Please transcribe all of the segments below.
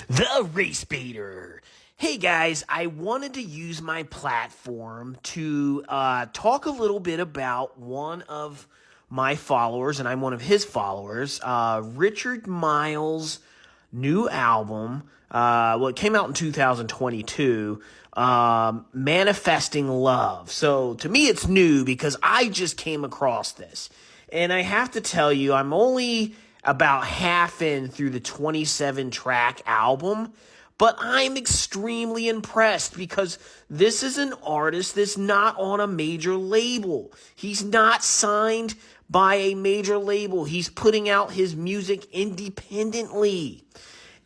The Race Baiter. Hey guys, I wanted to use my platform to talk a little bit about one of my followers, and I'm one of his followers, Richard Myles' new album. It came out in 2022, Manifesting Love. So to me, it's new because I just came across this. And I have to tell you, I'm only about half in through the 27-track album, but I'm extremely impressed because this is an artist that's not on a major label. He's not signed by a major label. He's putting out his music independently.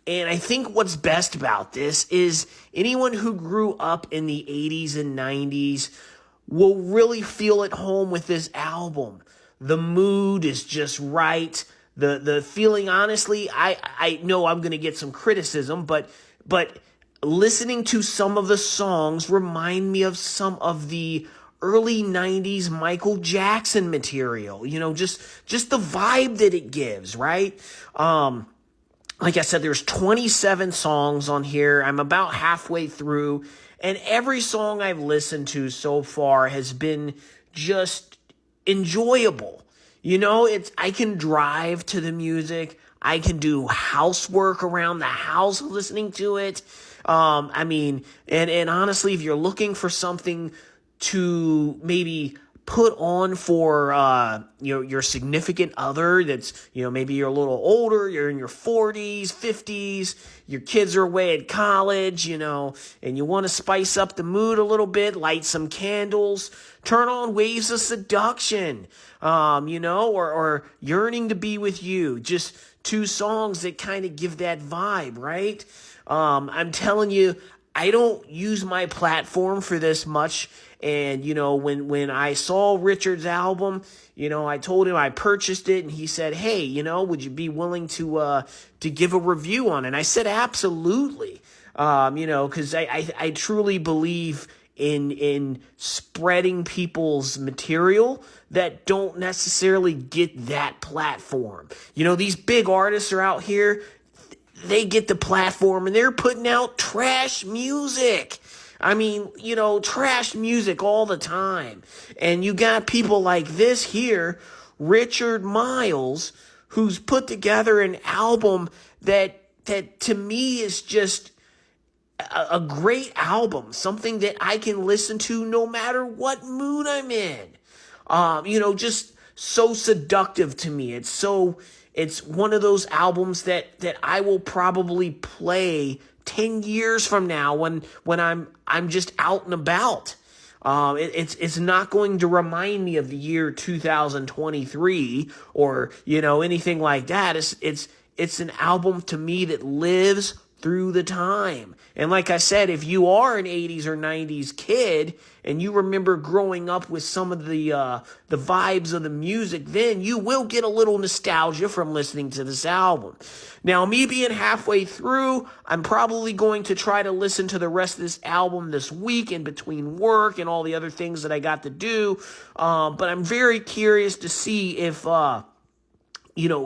And I think what's best about this is anyone who grew up in the 80s and 90s will really feel at home with this album. The mood is just right. The feeling, honestly, I know I'm going to get some criticism, but listening to some of the songs remind me of some of the early 90s Michael Jackson material. You know, just the vibe that it gives, right? Like I said, there's 27 songs on here. I'm about halfway through, and every song I've listened to so far has been just enjoyable. You know, I can drive to the music. I can do housework around the house listening to it. And honestly, if you're looking for something to maybe put on for your significant other that's, maybe you're a little older, you're in your 40s, 50s, your kids are away at college, and you want to spice up the mood a little bit, light some candles, turn on Waves of Seduction, or Yearning to Be With You. Just two songs that kind of give that vibe, right? I'm telling you, I don't use my platform for this much. And, when I saw Richard's album, I told him I purchased it, and he said, hey, would you be willing to give a review on it? And I said, absolutely. Cause I truly believe in spreading people's material that don't necessarily get that platform. These big artists are out here, they get the platform and they're putting out trash music. Trash music all the time. And you got people like this here, Richard Myles, who's put together an album that to me is just a great album, something that I can listen to no matter what mood I'm in. Just so seductive to me. It's one of those albums that I will probably play 10 years from now when I'm just out and about. It's not going to remind me of the year 2023 or, anything like that. It's an album to me that lives through the time. And like I said, if you are an 80s or 90s kid and you remember growing up with some of the vibes of the music, then you will get a little nostalgia from listening to this album. Now, me being halfway through, I'm probably going to try to listen to the rest of this album this week in between work and all the other things that I got to do. But I'm very curious to see if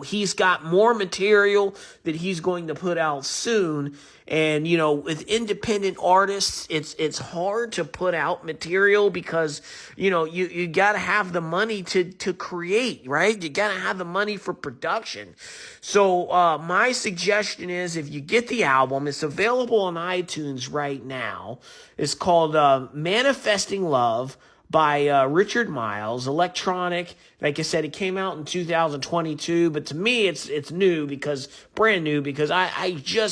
he's got more material that he's going to put out soon. And, with independent artists, it's hard to put out material because, you got to have the money to create, right? You got to have the money for production. So my suggestion is if you get the album, it's available on iTunes right now. It's called Manifesting Love by Richard Myles, electronic. Like I said, it came out in 2022, but to me, it's brand new because I just